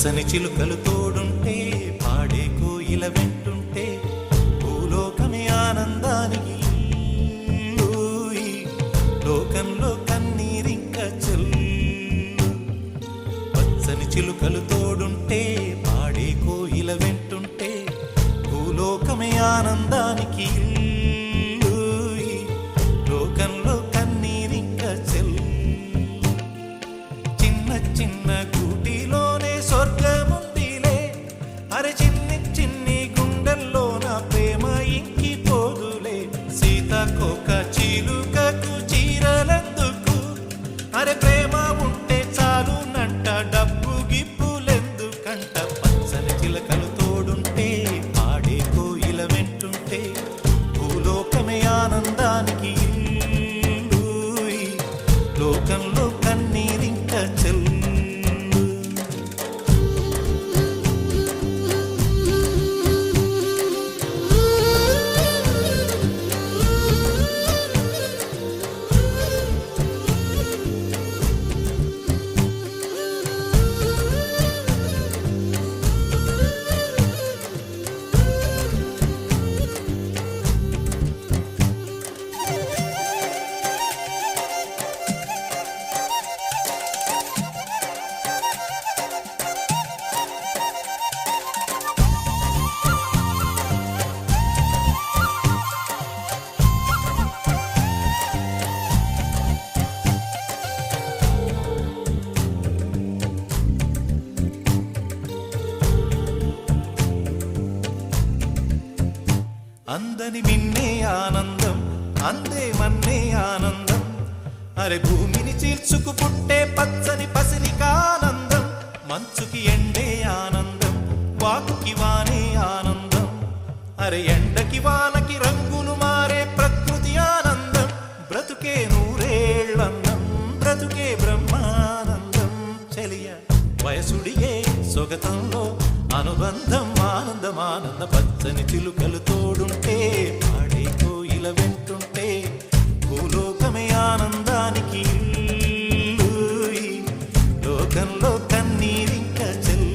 పచ్చని చిలుకలు తోడుంటే పాడే కోయిల వెంటుంటే భూలోకమే ఆనందానికి లోకంలో కన్నీరింక చెల్లు. పచ్చని చిలుకలు తోడుంటే పాడే కోయిల వెంటుంటే భూలోకమే ఆనందానికి లోకంలో కన్నీరింక చెల్లు. చిన్న చిన్న కూటిలోనే స్వర్గముందిలే, అరే చిన్ని చిన్ని గుండెల్లో నా ప్రేమ ఇంకిపోదులే. సీతాకోక చిలుకకు చీరలెందుకు, అరే ప్రేమ ఉంటే చాలు నంట, డబ్బు గిప్పులెందుకంట. పచ్చని చిలకలు తోడుంటే పాడే కోయిల వెంటుంటే భూలోకమే ఆనందానికి లోకంలో కన్నీరింక చెల్లు. అందని మిన్నే ఆనందం, అందే మన్నే ఆనందం, అరే భూమిని చీల్చుకు పుట్టే పచ్చని పసిరికానందం. మంచుకి ఎండే ఆనందం, వాకుకి వానే ఆనందం, అరే ఎండకి వానకి రంగులు మారే ప్రకృతి ఆనందం. బ్రతుకే నూరేళ్ళందం, బ్రతుకే బ్రహ్మానందం. చెలియ వయసుడిగే సొగతంలో అనుబంధం ఆనందం ఆనంద. పచ్చని చిలుకలు తోడుంటే పాడే కోయిల వెంటుంటే భూలోకమే ఆనందానికి లోకంలో కన్నీరింక చెల్లు.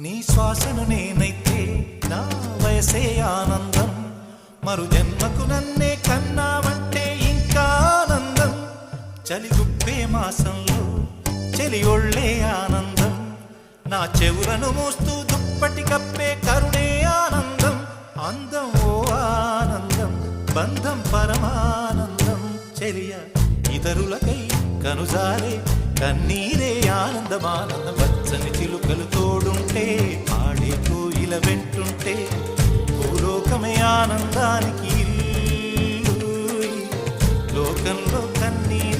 నీ శ్వాసను నేనైతే నా వయసే ఆనందం, మరు జన్మకు నన్నే కన్నావంటే ఇంకా ఆనందం. చలిగుప్పే మాసంలో చెలి ఒళ్ళే ఆనందం, నా చెవులను మోస్తూ దుప్పటి కప్పే కరుణే ఆనందం. అందం ఓ ఆనందం, బంధం పరమానందం. చెలియ ఇతరులకై కనుజారే కన్నీరే ఆనందమానందం. పచ్చని చిలుకలు తోడుంటే పాడే కోయిల వెంటుంటే భూలోకమే ఆనందానికి లోకంలో కన్నీరే